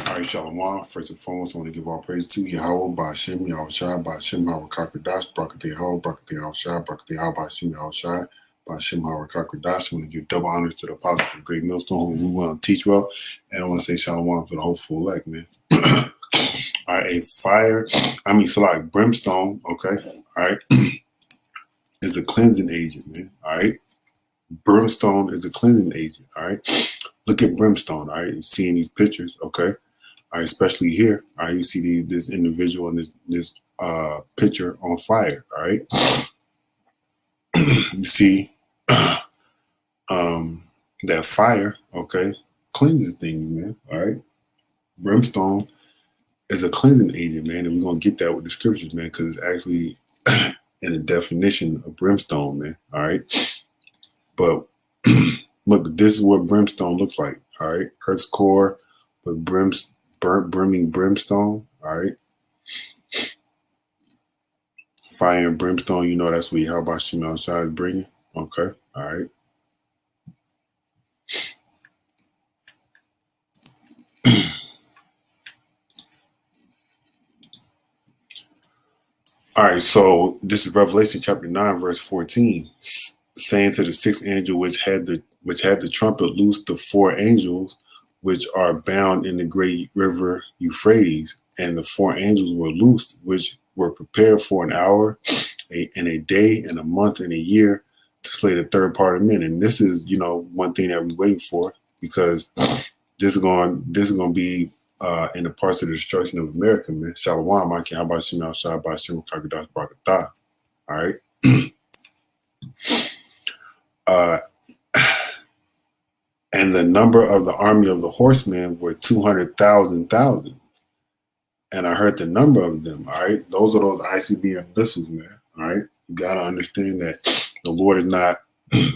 All right, Shalom. First and foremost, I want to give all praise to Yahweh, Ba'ashem, Yahushua, Ba'ashem, Hawakakradash, Brakate Yahweh, Brakate Yahushua, Brakate Yahweh, Ba'ashem, Yahushua, Ba'ashem, Hawakakradash. I want to give double honors to the apostles of Great Millstone who want to teach well. And I want to say Shalom to the whole full elect, man. All right, so like brimstone, okay, all right, is a cleansing agent, man, all right? Brimstone is a cleansing agent, all right? Look at brimstone, all right? You're seeing these pictures, okay? All right, especially here, all right, you see this individual in this picture on fire, all right? You see that fire, okay, cleanses things, man, all right? Brimstone is a cleansing agent, man, and we're going to get that with the scriptures, man, because it's actually in the definition of brimstone, man, all right? But look, this is what brimstone looks like, all right? Earth's core, but brimming brimstone, all right? Fire and brimstone, you know that's what Yahweh Shem outside is bringing, okay? All right. All right, so this is Revelation chapter 9, verse 14, saying to the sixth angel which had the trumpet loosed the four angels which are bound in the great river Euphrates, and the four angels were loosed, which were prepared for an hour, and a day, and a month, and a year to slay the third part of men. And this is, one thing that we're waiting for, because this is going to be in the parts of the destruction of America, man. Shalom, I can't about Shem outside by Shem Kakadash Barakatah. All right. And the number of the army of the horsemen were 200,000. And I heard the number of them. All right. Those are those ICBM missiles, man. All right. You got to understand that the Lord is not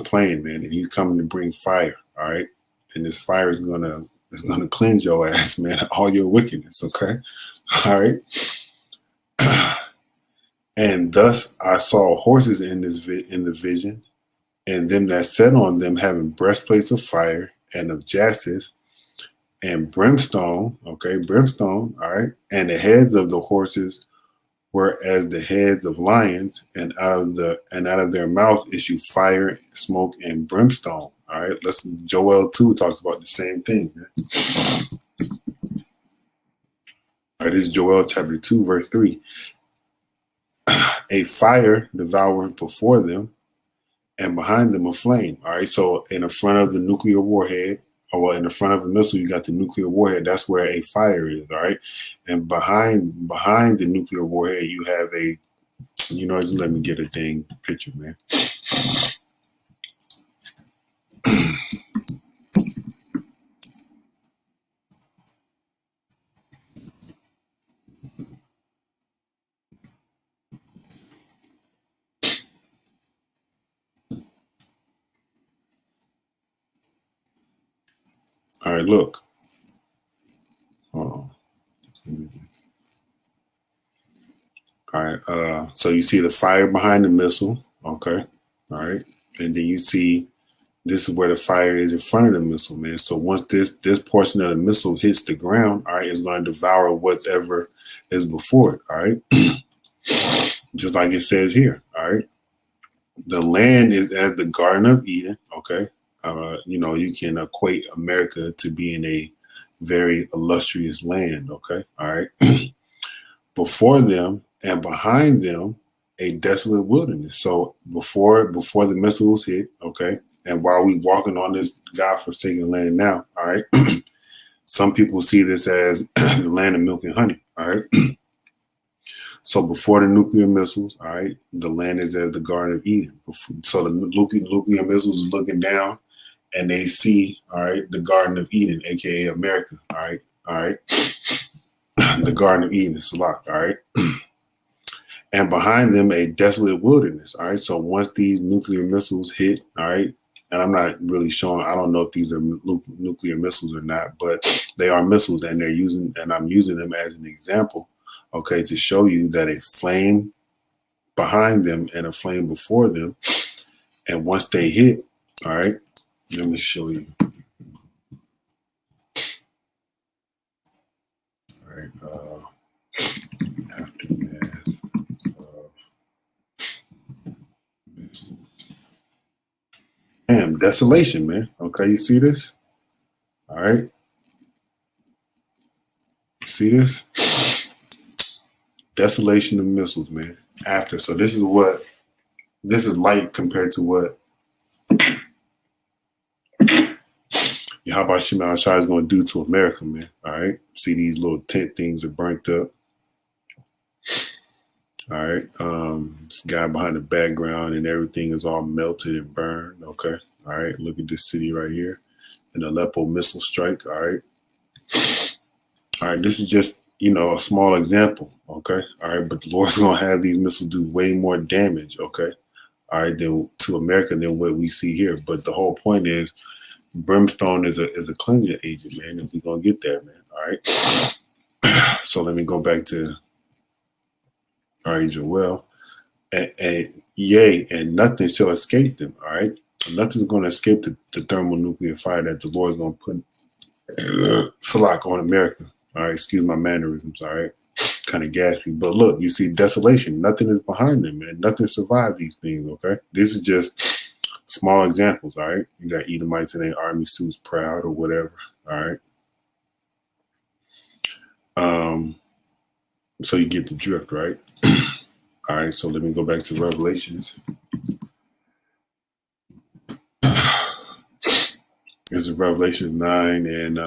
playing, man. And he's coming to bring fire. All right. And this fire is going to cleanse your ass, man, all your wickedness. Okay. All right. And thus I saw horses in the vision, and them that sat on them having breastplates of fire and of jaspis and brimstone, okay, brimstone, all right, and the heads of the horses were as the heads of lions, and out of their mouth issue fire, smoke, and brimstone. All right, Joel 2 talks about the same thing, man. All right, this is Joel chapter 2, verse 3. A fire devoured before them, and behind them a flame. All right, so in the front of the nuclear warhead, in the front of a missile, you got the nuclear warhead. That's where a fire is. All right, and behind the nuclear warhead, you have just let me get a dang picture, man. All right, look. Hold on. All right, so you see the fire behind the missile, okay? All right, and then you see this is where the fire is in front of the missile, man. So once this portion of the missile hits the ground, all right, it's going to devour whatever is before it, all right? Just like it says here, all right? The land is as the Garden of Eden, okay? You can equate America to being a very illustrious land, okay? All right. Before them and behind them, a desolate wilderness. So before the missiles hit, okay, and while we walking on this God-forsaken land now, all right, some people see this as the land of milk and honey, all right. So before the nuclear missiles, all right, the land is as the Garden of Eden. So the nuclear missiles is looking down, and they see, all right, the Garden of Eden, aka America, all right, the Garden of Eden, Salak, all right, and behind them a desolate wilderness, all right. So once these nuclear missiles hit, all right, and I'm not really showing, I don't know if these are nuclear missiles or not, but they are missiles, and I'm using them as an example, okay, to show you that a flame behind them and a flame before them And once they hit, all right, let me show you. All right, aftermath of desolation, man. Okay, you see this? All right, see this? Desolation of missiles, man. After, so this is light compared to what Yahweh Shema Shai is going to do to America, man. All right, see these little tent things are burnt up. All right, this guy behind the background and everything is all melted and burned. Okay, all right, look at this city right here, an Aleppo missile strike. All right, this is just a small example. Okay, all right, but the Lord's gonna have these missiles do way more damage. Okay, all right, than to America than what we see here. But the whole point is, brimstone is a cleansing agent, man, and we're gonna get that, man. All right, so let me go back to. All right, Joel, and yea, and nothing shall escape them. All right, nothing's going to escape the thermonuclear fire that the Lord's going to put Salak on America. All right, excuse my mannerisms. All right, kind of gassy, but look, you see desolation. Nothing is behind them, man. Nothing survived these things. Okay, this is just small examples. All right, you got Edomites in their army suits, proud or whatever. All right, so you get the drift, right? All right, so let me go back to Revelations. It's Revelation 9 and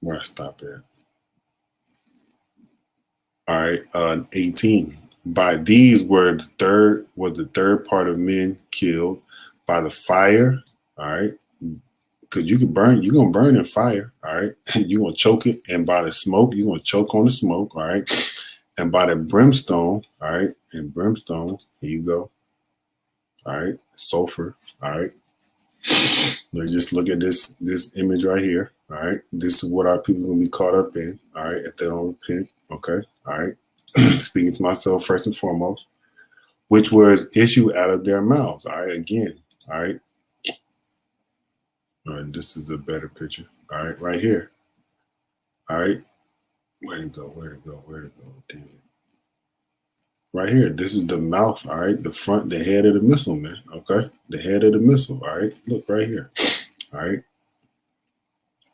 where I stop at. All right, 18. By these were the third part of men killed by the fire. All right, because you're gonna burn in fire. All right, you're gonna choke it, and by the smoke, you're gonna choke on the smoke. All right, and by the brimstone. All right, and brimstone. Here you go. All right, sulfur. All right. Let's just look at this image right here. All right, this is what our people are gonna be caught up in. All right, if they don't repent. Okay. All right. Speaking to myself first and foremost, which was issued out of their mouths. All right, again. All right. All right, this is a better picture. All right, right here. All right. Where'd it go? Damn it. Right here. This is the mouth. All right. The front, the head of the missile, man. Okay. The head of the missile. All right. Look right here. All right.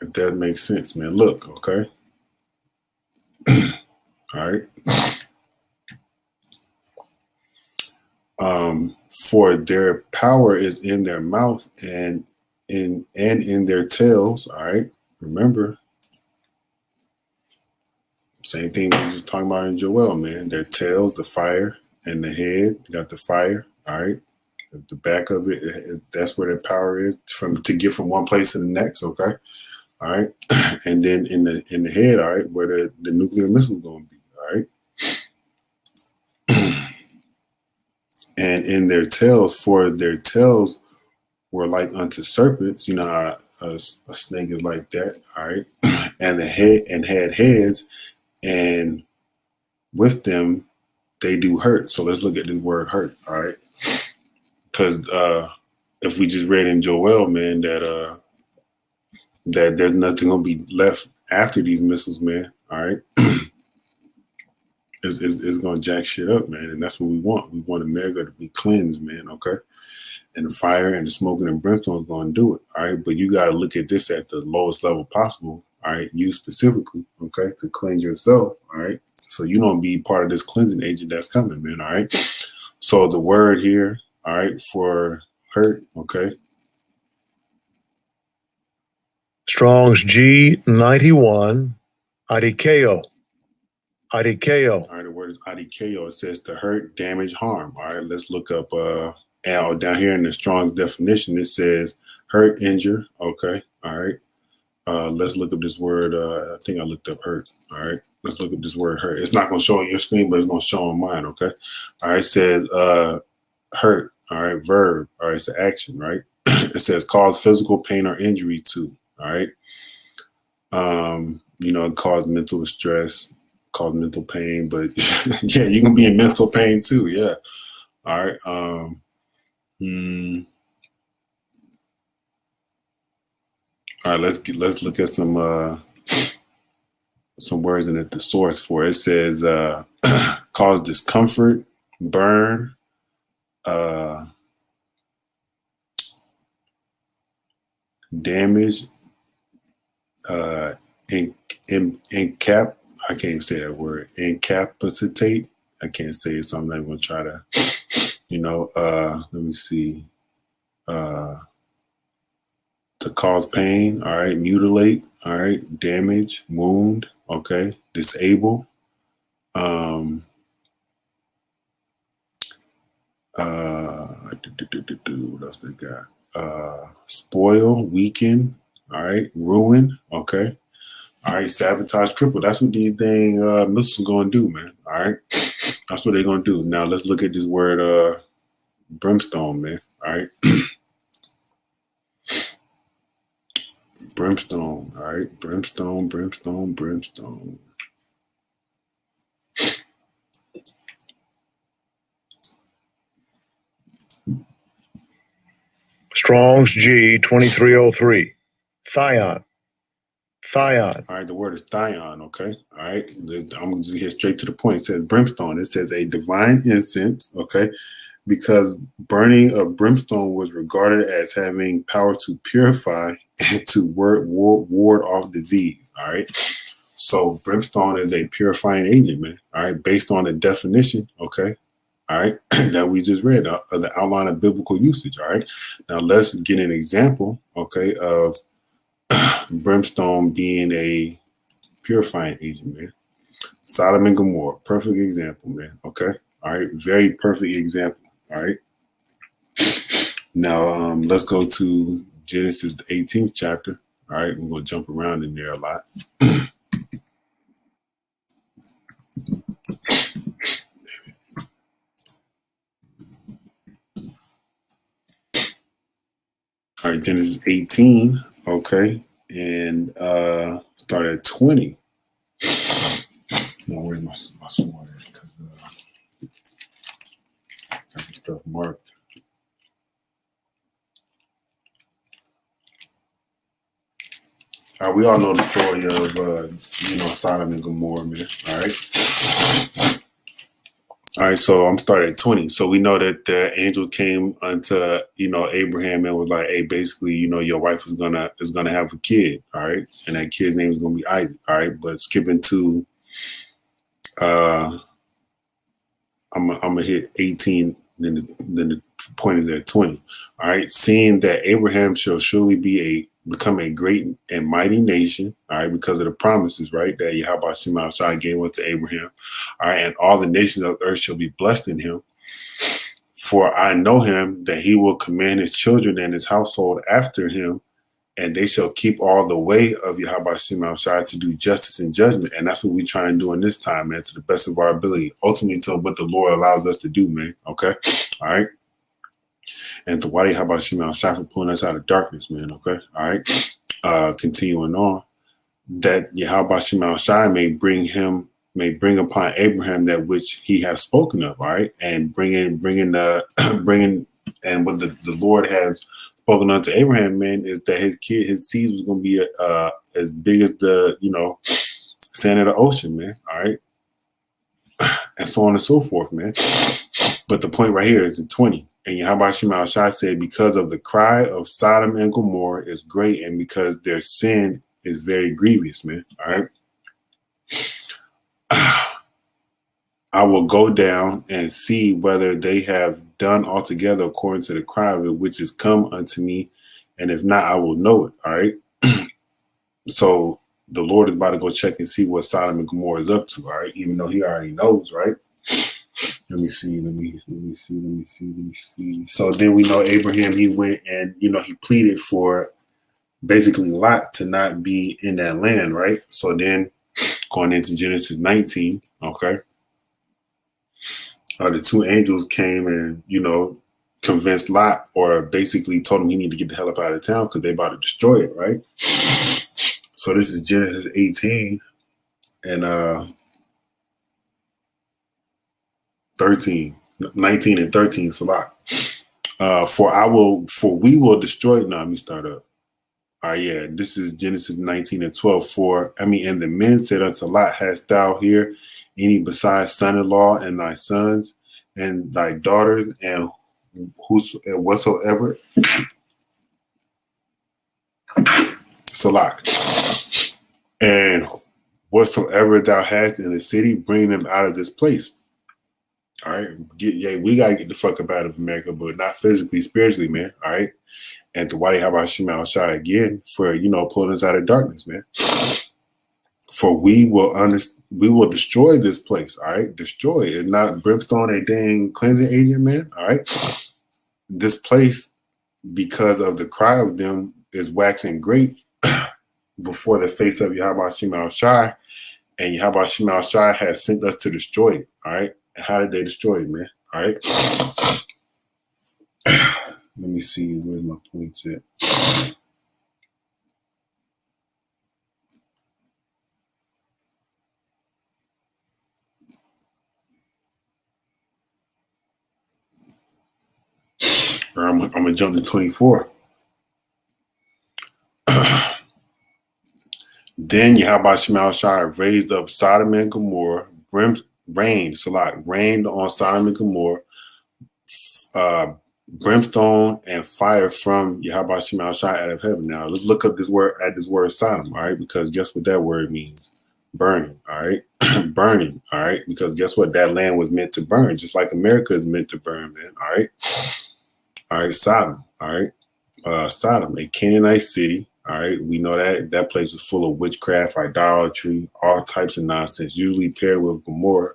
If that makes sense, man. Look. Okay. All right. For their power is in their mouth and in their tails. All right. Remember. Same thing we were just talking about in Joel, man. Their tails, the fire, and the head got the fire. All right. The back of it, that's where their power is to get from one place to the next. Okay. All right. And then in the head, all right, where the nuclear missile is going to be. All right. And in their tails, for their tails were like unto serpents. You know how a snake is like that. All right. And the head and had heads. And with them, they do hurt. So let's look at the word hurt. All right. Because if we just read in Joel, man, that there's nothing going to be left after these missiles, man. All right. It's going to jack shit up, man. And that's what we want. We want America to be cleansed, man. Okay. And the fire and the smoking and brimstone is going to do it. All right. But you got to look at this at the lowest level possible. All right. You specifically, okay, to cleanse yourself. All right. So you don't be part of this cleansing agent that's coming, man. All right. So the word here, all right, for hurt, okay. Strong's G91, adikeo. Adikeo. All right, the word is adikeo. It says to hurt, damage, harm. All right, let's look up down here in the Strong's definition. It says hurt, injure. Okay. All right. Let's look up this word. I think I looked up hurt. All right. Let's look up this word hurt. It's not going to show on your screen, but it's going to show on mine. Okay. All right. It says hurt. All right. Verb. All right. It's an action, right? It says cause physical pain or injury to. All right. Cause mental distress, cause mental pain, but yeah, you can be in mental pain too. Yeah. All right. Mm. All right, let's look at some words in the source for it. It says cause discomfort, burn, uh, damage, in, incap. I can't even say that word. Incapacitate. I can't say it, so I'm not even gonna try to. Let me see. To cause pain. All right, mutilate. All right, damage, wound. Okay, disable. Um, what else they got? Spoil, weaken. All right, ruin. Okay. All right, sabotage, cripple. That's what these dang missiles gonna do, man. All right, that's what they're gonna do. Now let's look at this word, brimstone, man. All right, brimstone. All right, brimstone, brimstone, brimstone. Strong's G 2303. Thion. Thion. All right, the word is thion. Okay, all right. I'm gonna just get straight to the point. It says brimstone. It says a divine incense. Okay, because burning of brimstone was regarded as having power to purify and to ward off disease. All right. So brimstone is a purifying agent, man. All right. Based on the definition. Okay. All right. That we just read of the outline of biblical usage. All right. Now let's get an example. Okay. Of brimstone being a purifying agent, man. Sodom and Gomorrah. Perfect example, man. Okay. All right. Very perfect example. All right. Now, let's go to Genesis, the 18th chapter. All right, we're going to jump around in there a lot. All right, Genesis 18. Okay, and start at 20. Now, where's my sword? Because I have some stuff marked. All right, we all know the story of Sodom and Gomorrah, man. All right. All right, so I'm starting at 20. So we know that the angel came unto Abraham and was like, "Hey, basically, your wife is gonna have a kid, all right, and that kid's name is gonna be Isaac, all right." But skipping to, I'm gonna hit 18. Then the point is at 20. All right, seeing that Abraham shall surely become a great and mighty nation, all right, because of the promises, right, that Yahweh Shema Shai gave unto Abraham, all right, and all the nations of earth shall be blessed in him. For I know him that he will command his children and his household after him, and they shall keep all the way of Yahweh Shema Shai to do justice and judgment. And that's what we try and do in this time, man, to the best of our ability, ultimately to what the Lord allows us to do, man. Okay. All right. And to Wadi Yahweh Shema Shai for pulling us out of darkness, man. Okay. All right. Continuing on, that Yahweh Shema Shai may bring upon Abraham that which he has spoken of, all right, and bringing and what the Lord has spoken unto Abraham, man, is that his seeds was going to be as big as the sand of the ocean, man, all right, and so on and so forth, man. But the point right here is in 20. And Yahweh Shema Shai said, because of the cry of Sodom and Gomorrah is great, and because their sin is very grievous, man. All right. I will go down and see whether they have done altogether according to the cry of it, which is come unto me. And if not, I will know it. All right. So the Lord is about to go check and see what Sodom and Gomorrah is up to. All right. Even though he already knows. Right. Let me see. So then we know Abraham, he went and, he pleaded for basically Lot to not be in that land. Right. So then going into Genesis 19. Okay. The two angels came and, convinced Lot, or basically told him he needed to get the hell up out of town because they about to destroy it, right? So this is Genesis 18 and 13, 19 and 13, Salah. For we will destroy. No, let me start up. All right, yeah, this is Genesis 19 and 12. And the men said unto Lot, hast thou here any besides son-in-law and thy sons and thy daughters and whatsoever? Salak. And whatsoever thou hast in the city, bring them out of this place. All right. We got to get the fuck up out of America, but not physically, spiritually, man. All right. And to Wadi Habashim Shai again for, pulling us out of darkness, man. For we will destroy this place. All right. Destroy. Is not brimstone a dang cleansing agent, man? All right. This place, because of the cry of them, is waxing great before the face of Yahweh Shema Shai, and Yahweh Shema Shai has sent us to destroy it. All right. And how did they destroy it, man? All right. Let me see where's my points at. I'm gonna jump to 24. Then Yahweh Shema Shai raised up Sodom and Gomorrah, rained on Sodom and Gomorrah, brimstone and fire from Yahweh Shema Shai out of heaven. Now let's look up this word Sodom, all right? Because guess what that word means? Burning, all right? Burning, all right? Because guess what? That land was meant to burn, just like America is meant to burn, man, all right? All right, Sodom, all right? Sodom, a Canaanite city, all right? We know that place is full of witchcraft, idolatry, all types of nonsense, usually paired with Gomorrah,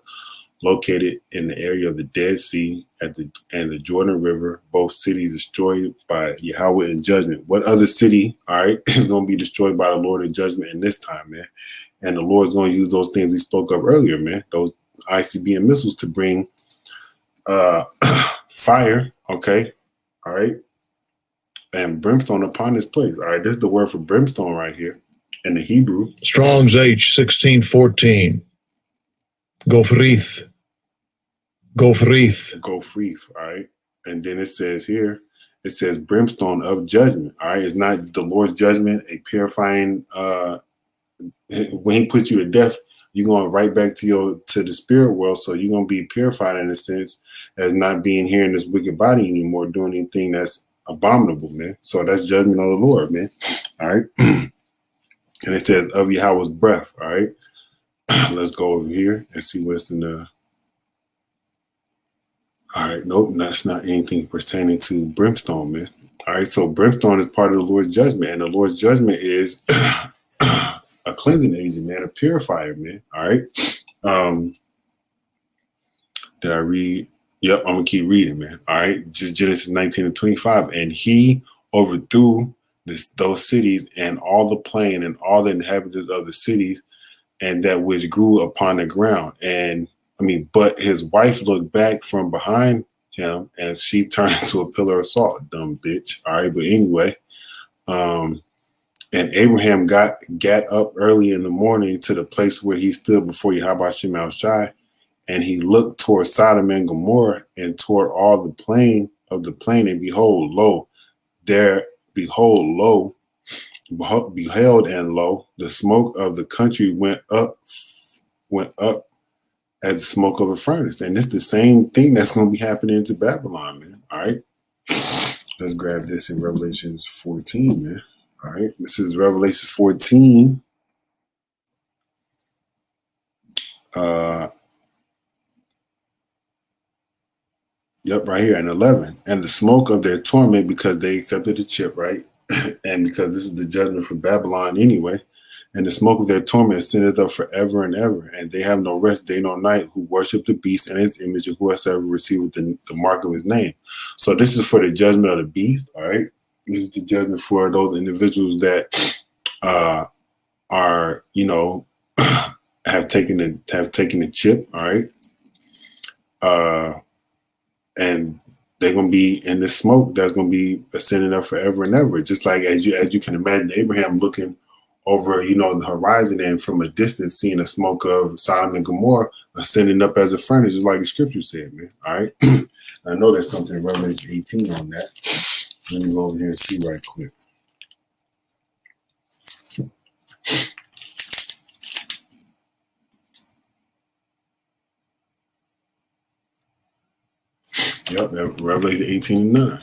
located in the area of the Dead Sea and the Jordan River. Both cities destroyed by Yahweh in judgment. What other city, all right, is going to be destroyed by the Lord in judgment in this time, man? And the Lord's going to use those things we spoke of earlier, man, those ICBM missiles to bring fire, okay, all right, and brimstone upon this place. All right, this is the word for brimstone right here in the Hebrew. Strong's H 1614. Gofrith. All right. And then it says brimstone of judgment. All right. It's not the Lord's judgment, a purifying. When he puts you to death, you're going right back to the spirit world. So you're going to be purified in a sense as not being here in this wicked body anymore, doing anything that's abominable, man. So that's judgment of the Lord, man. All right. And it says of Yahweh's breath. All right. Let's go over here and see what's in the. All right, nope, that's not anything pertaining to brimstone, man. All right, so brimstone is part of the Lord's judgment, and the Lord's judgment is a cleansing agent, man, a purifier, man. All right. Did I read? Yep, I'm gonna keep reading, man. All right, just Genesis 19 and 25, and he overthrew those cities and all the plain and all the inhabitants of the cities, and that which grew upon the ground. But his wife looked back from behind him and she turned into a pillar of salt, dumb bitch. All right. But anyway, and Abraham got up early in the morning to the place where he stood before Yahweh Shema Shai, and he looked toward Sodom and Gomorrah and toward all the plain, and beheld, the smoke of the country went up as the smoke of a furnace. And it's the same thing that's going to be happening to Babylon, man. All right. Let's grab this in Revelation 14, man. All right. This is Revelation 14. Right here in 11. And the smoke of their torment, because they accepted the chip, right? And because this is the judgment for Babylon anyway. And the smoke of their torment ascendeth up forever and ever. And they have no rest day nor night, who worship the beast and his image, and whosoever receiveth the mark of his name. So this is for the judgment of the beast. All right. This is the judgment for those individuals that are, have taken the chip. All right. And they're going to be in the smoke that's going to be ascending up forever and ever. Just like as you can imagine, Abraham looking over, the horizon, and from a distance seeing the smoke of Sodom and Gomorrah ascending up as a furnace, just like the scripture said, man. All right. I know there's something in Revelation 18 on that. Let me go over here and see right quick. Yep, Revelation 18:9.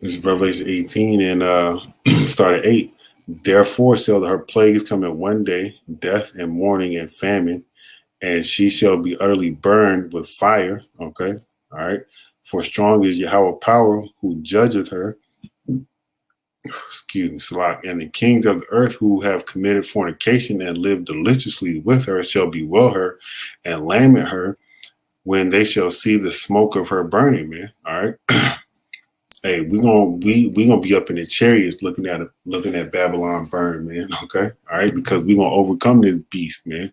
This is Revelation 18 and start at 8. Therefore shall her plagues come in one day, death and mourning and famine, and she shall be utterly burned with fire. Okay. All right. For strong is Yahweh power who judgeth her. Excuse me, Salak. And the kings of the earth who have committed fornication and lived deliciously with her shall bewail her and lament her when they shall see the smoke of her burning, man. All right. Hey, we gonna be up in the chariots looking at Babylon burn, man. Okay, all right, because we gonna overcome this beast, man.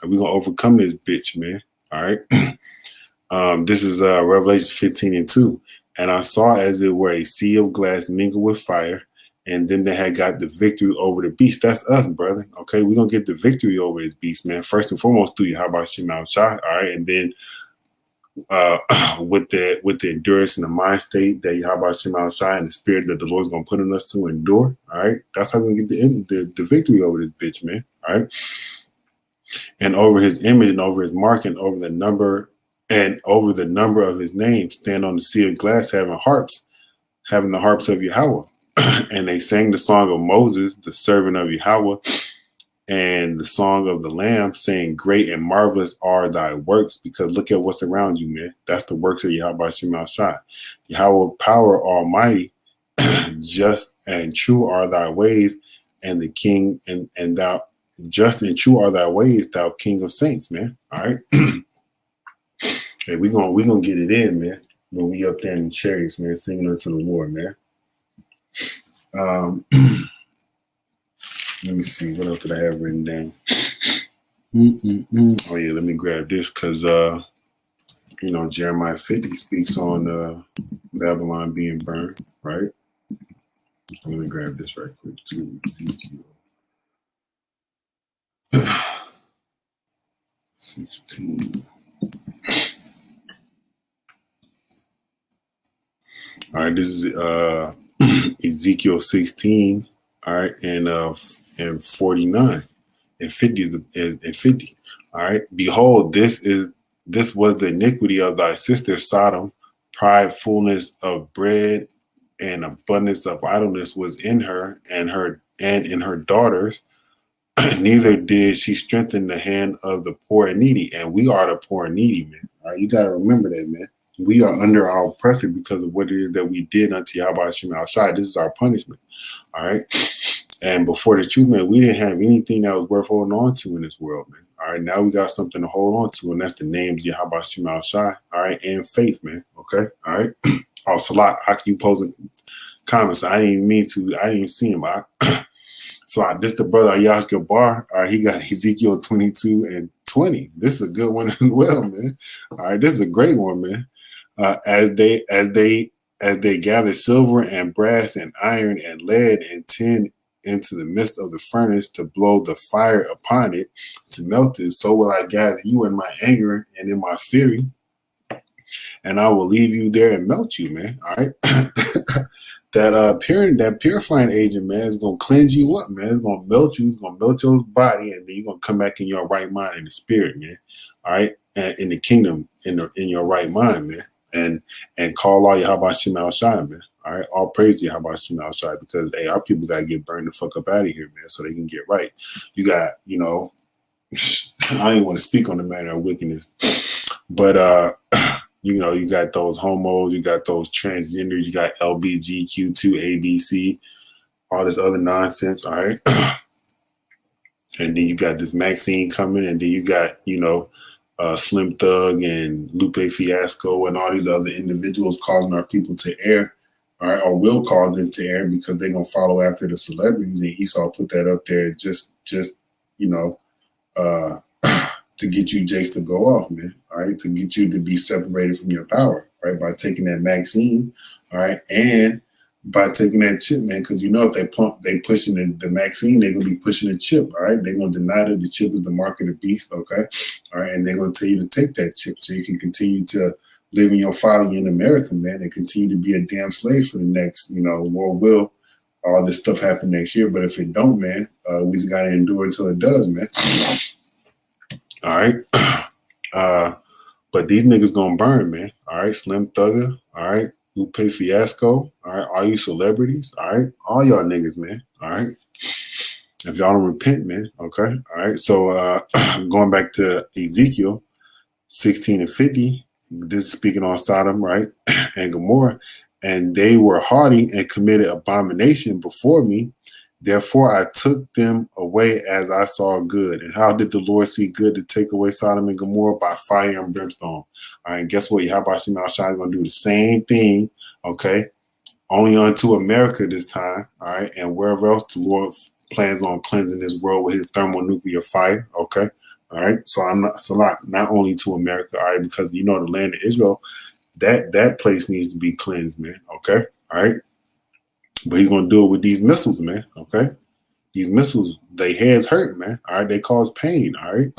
We gonna overcome this bitch, man. All right. This is Revelation 15:2, and I saw as it were a sea of glass mingled with fire, and then they had got the victory over the beast. That's us, brother. Okay, we gonna get the victory over this beast, man. First and foremost, through you. How about Shemal Shah? All right, and then with the endurance and the mind state that Yahweh Shemal Shai and the spirit that the Lord's gonna put in us to endure. All right, that's how we get the victory over this bitch, man. All right, and over his image and over his mark and over the number of his name, stand on the sea of glass, having the harps of Yahweh, and they sang the song of Moses, the servant of Yahweh, and the song of the Lamb, saying, "Great and marvelous are thy works," because look at what's around you, man. That's the works of Yahweh Shemal Shai. Yahweh power almighty, just and true are thy ways, and the king and thou just and true are thy ways, thou king of saints, man. All right. Hey, we gonna get it in, man. When we up there in the chariots, man, singing unto the Lord, man. Let me see. What else did I have written down? Oh, yeah. Let me grab this because, Jeremiah 50 speaks on Babylon being burned, right? Let me grab this right quick, too. Ezekiel 16. All right. This is Ezekiel 16. All right. And 49. And 50 and 50. All right. Behold, this was the iniquity of thy sister Sodom. Pride, fullness of bread, and abundance of idleness was in her and in her daughters. Neither did she strengthen the hand of the poor and needy. And we are the poor and needy, man. All right. You gotta remember that, man. We are under our oppressor because of what it is that we did unto Yahweh Shemal Shai. This is our punishment. All right. And before the truth, man, we didn't have anything that was worth holding on to in this world, man. All right, now we got something to hold on to, and that's the names Yahweh Shemal Shai, all right, and faith, man. Okay, all right. Oh, Salat, you posing comments. I didn't even see him. So this the brother Ayash Gabar. All right, he got Ezekiel 22 and 20. This is a good one as well, man. All right, this is a great one, man. As they gather silver and brass and iron and lead and tin into the midst of the furnace to blow the fire upon it to melt it, so will I gather you in my anger and in my fury, and I will leave you there and melt you, man. All right. That purifying agent, man, is gonna cleanse you up, man. It's gonna melt you, it's gonna melt your body, and then you're gonna come back in your right mind in the spirit, man. All right, and in the kingdom, in your right mind, man. And call all Yahweh Shemal Shai, man. All right, all praise to Yahweh Shemal Shai, because hey, our people gotta get burned the fuck up out of here, man, so they can get right. You got, I ain't want to speak on the matter of wickedness, but you got those homos, you got those transgenders, you got LBGQ2, ABC, all this other nonsense, all right. And then you got this Maxine coming, and then you got, Slim Thug and Lupe Fiasco and all these other individuals causing our people to err, all right, or will cause them to err because they're gonna follow after the celebrities. And Esau put that up there just to get you Jace to go off, man. All right, to get you to be separated from your power, right? By taking that Maxine, all right, and by taking that chip, man, because you know if they pushing the vaccine, they're gonna be pushing the chip, all right? They're gonna deny that the chip is the mark of the beast, okay? All right, and they're gonna tell you to take that chip so you can continue to live in your folly in America, man, and continue to be a damn slave for the next, world will. All this stuff happen next year, but if it don't, man, we just gotta endure until it does, man. All right. But these niggas gonna burn, man. All right, Slim Thugger. All right, Lupe Fiasco. All right, all you celebrities. All right, all y'all niggas, man. All right, if y'all don't repent, man. Okay. All right. So going back to Ezekiel 16 and 50. This is speaking on Sodom, right, and Gomorrah, and they were haughty and committed abomination before me. Therefore, I took them away as I saw good. And how did the Lord see good to take away Sodom and Gomorrah? By fire and brimstone. All right, and guess what? Yahweh Shai is going to do the same thing, okay? Only unto America this time, all right? And wherever else the Lord plans on cleansing this world with his thermonuclear fire, okay? All right, so not only to America, all right, because the land of Israel, that place needs to be cleansed, man, okay? All right. But he's gonna do it with these missiles, man. Okay, these missiles, they heads hurt, man. All right, they cause pain. All right.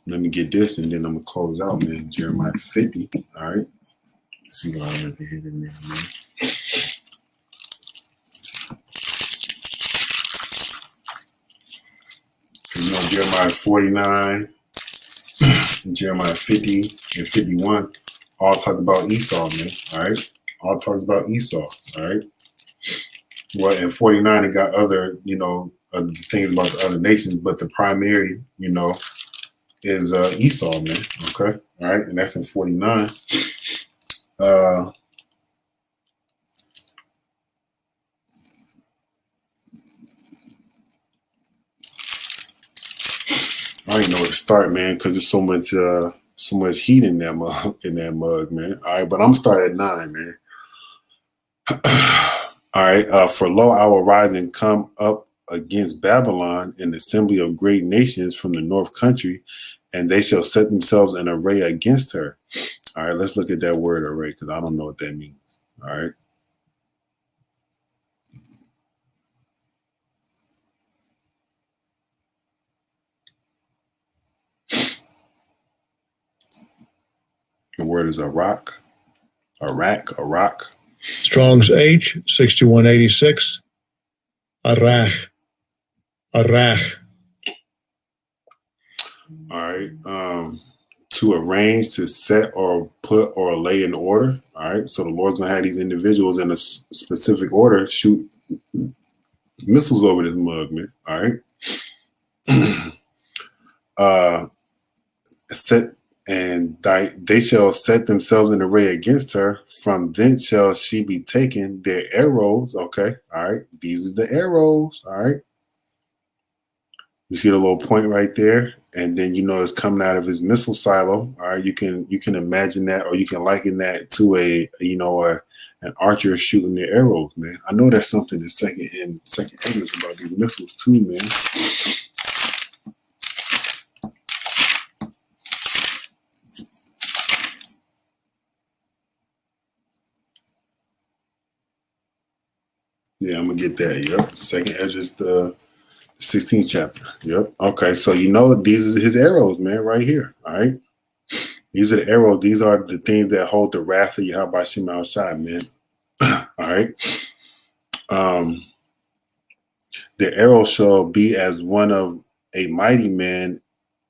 Let me get this, and then I'm gonna close out, man. Jeremiah 50. All right. Let's see what I have here in there, man. Jeremiah 49, Jeremiah 50 and 51, all talk about Esau, man. All right. All talks about Esau, all right? Well, in 49, it got other, things about the other nations, but the primary, is Esau, man, okay? All right, and that's in 49. I don't even know where to start, man, because there's so much heat in that mug, man. All right, but I'm starting at 9, man. All right. For lo, I will rise and come up against Babylon, an assembly of great nations from the north country, and they shall set themselves in array against her. All right. Let's look at that word array, because I don't know what that means. All right. The word is Iraq. Strong's H, 6186. Arach. All right. To arrange, to set, or put, or lay in order. All right. So the Lord's going to have these individuals in a specific order shoot missiles over this mug, man. All right. Set. And they shall set themselves in array against her. From thence shall she be taken. Their arrows, okay, all right. These are the arrows, all right. You see the little point right there, and then it's coming out of his missile silo. All right, you can imagine that, or you can liken that to an archer shooting their arrows, man. I know there's something in second English about these missiles too, man. Yeah, I'm gonna get that. Yep. Second Ezra's the 16th chapter. Yep. Okay, so these are his arrows, man, right here. All right. These are the arrows. These are the things that hold the wrath of Yahweh Shema Shai, man. All right. The arrow shall be as one of a mighty man,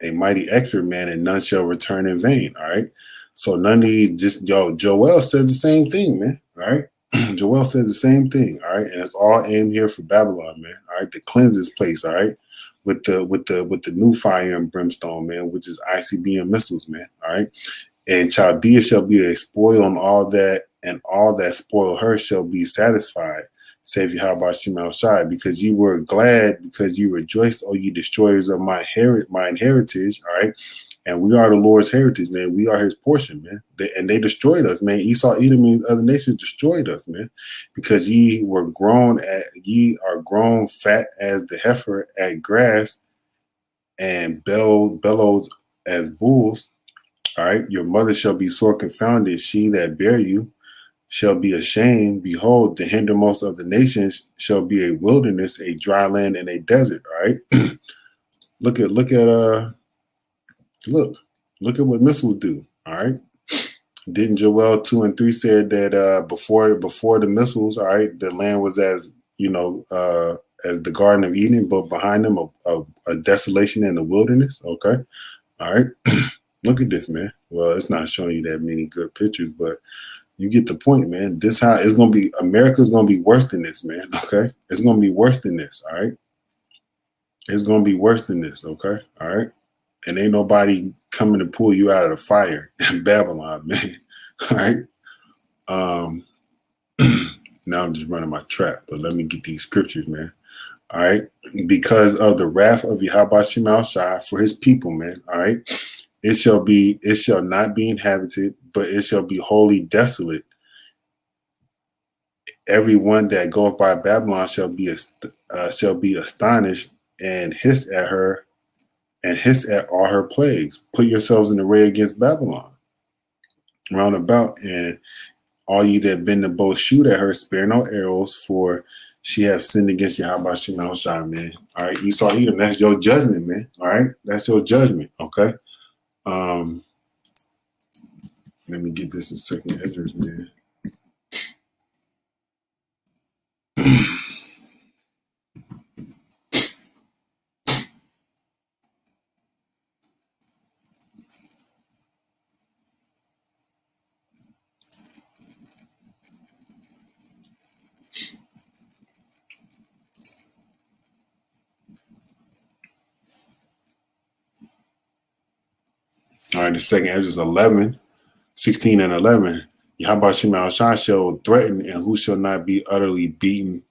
a mighty expert man, and none shall return in vain. All right. So none of these, Joel says the same thing, man. All right. Joel says the same thing, all right, and it's all aimed here for Babylon, man. All right, to cleanse this place, all right, with the new fire and brimstone, man, which is ICBM missiles, man. All right, and Chaldea shall be a spoil on all that, and all that spoil her shall be satisfied. Save Yahweh Shema Shai, because you were glad, because you rejoiced, O you destroyers of my heritage, all right. And we are the Lord's heritage, man. We are his portion, man. They destroyed us, man. Esau, Edom, and other nations destroyed us, man. Because ye are grown fat as the heifer at grass, and bellows as bulls. All right. Your mother shall be sore confounded, she that bare you. shall be ashamed. Behold, the hindermost of the nations shall be a wilderness, a dry land, and a desert. All right. look at what missiles do. All right. Didn't Joel 2 and 3 said that before the missiles, all right, the land was as as the Garden of Eden, but behind them a desolation in the wilderness. Okay. All right. Look at this, man. Well, it's not showing you that many good pictures, but you get the point, man. This how it's gonna be. America's gonna be worse than this, man. Okay, it's gonna be worse than this. All right, it's gonna be worse than this. Okay, all right, and ain't nobody coming to pull you out of the fire in Babylon, man. All right. Now I'm just running my trap, but let me get these scriptures, man. All right, because of the wrath of Yahweh Shema Shai for his people, man. All right. It shall not be inhabited, but it shall be wholly desolate. Everyone that goeth by Babylon shall be astonished and hiss at her and hiss at all her plagues. Put yourselves in array against Babylon round about, and all ye that bend the bow shoot at her, spare no arrows, for she hath sinned against Yahweh Shema Shai, man. All right, Esau Edom, that's your judgment, man. All right, that's your judgment. Okay. Let me get this in second Esdras, man. All right, the second Esdras 11, 16 and 11. Yahweh Shema Shai shall threaten, and who shall not be utterly beaten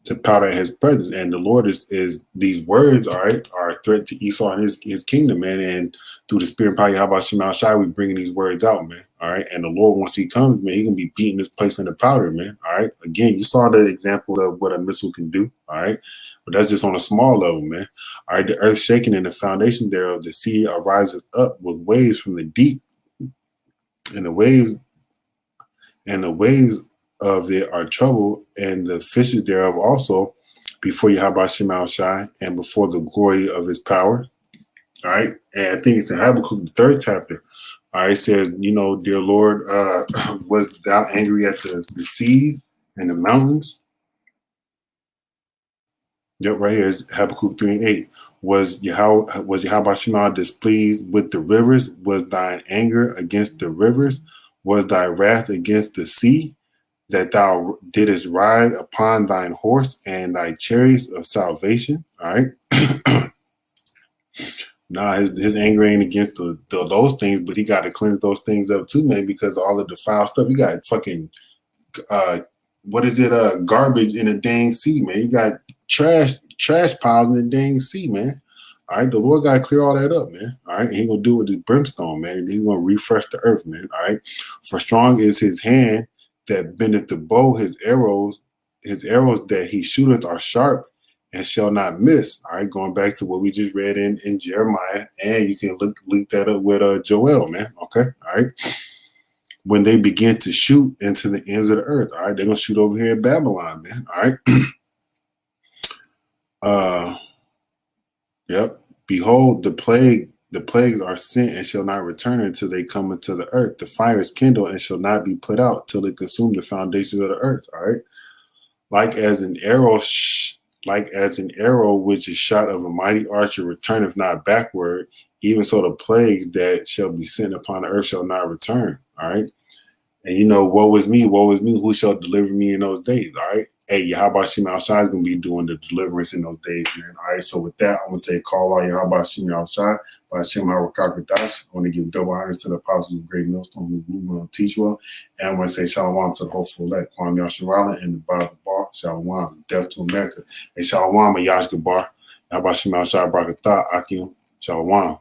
to powder in his presence. And the Lord is these words, all right, are a threat to Esau and his kingdom, man. And through the spirit and power of Yahweh Shema Shai, we bringing these words out, man. All right. And the Lord, once he comes, man, he gonna be beating this place in the powder, man. All right. Again, you saw the example of what a missile can do. All right. But that's just on a small level, man. All right. The earth shaking and the foundation thereof, the sea arises up with waves from the deep, and the waves of it are trouble, and the fishes thereof also, before Yahweh Shema Shai, and before the glory of his power. All right. And I think it's in Habakkuk, the 3rd chapter. All right. It says, dear Lord, was thou angry at the seas and the mountains? Yep, right here is Habakkuk 3 and 8. Was Yahweh Shema displeased with the rivers? Was thine anger against the rivers? Was thy wrath against the sea, that thou didst ride upon thine horse and thy chariots of salvation? All right. Nah, his anger ain't against those things, but he got to cleanse those things up too, man, because all of the foul stuff. You got fucking garbage in a dang sea, man. You got trash piles in the dang sea, man. All right, the Lord got to clear all that up, man. All right, and he gonna do it with his brimstone, man. And he's gonna refresh the earth, man. All right, for strong is his hand that bendeth the bow. His arrows that he shooteth are sharp and shall not miss. All right, going back to what we just read in Jeremiah, and you can link that up with Joel, man. Okay, all right. When they begin to shoot into the ends of the earth, all right, they're gonna shoot over here in Babylon, man. All right. Yep. Behold, the plagues are sent and shall not return until they come into the earth. The fire is kindled and shall not be put out till it consume the foundations of the earth. All right. Like as an arrow which is shot of a mighty archer returneth not backward, even so the plagues that shall be sent upon the earth shall not return. All right. And woe is me, who shall deliver me in those days? All right. Hey, Yahweh Shema Shai is going to be doing the deliverance in those days, man. All right. So with that, I'm going to say, call out Yahweh Shema Shai by Shem HaRakakadash. I want to give double honors to the apostles of Great Millstone who blew on teach well. And I'm going to say Shalom to the hopeful elect, Kwame Yasharala and the Bible Bar. Shalom, death to America. And Shalom, Yash Gabar. Yahweh Shema Shai Brakatah, Akim. Shalom.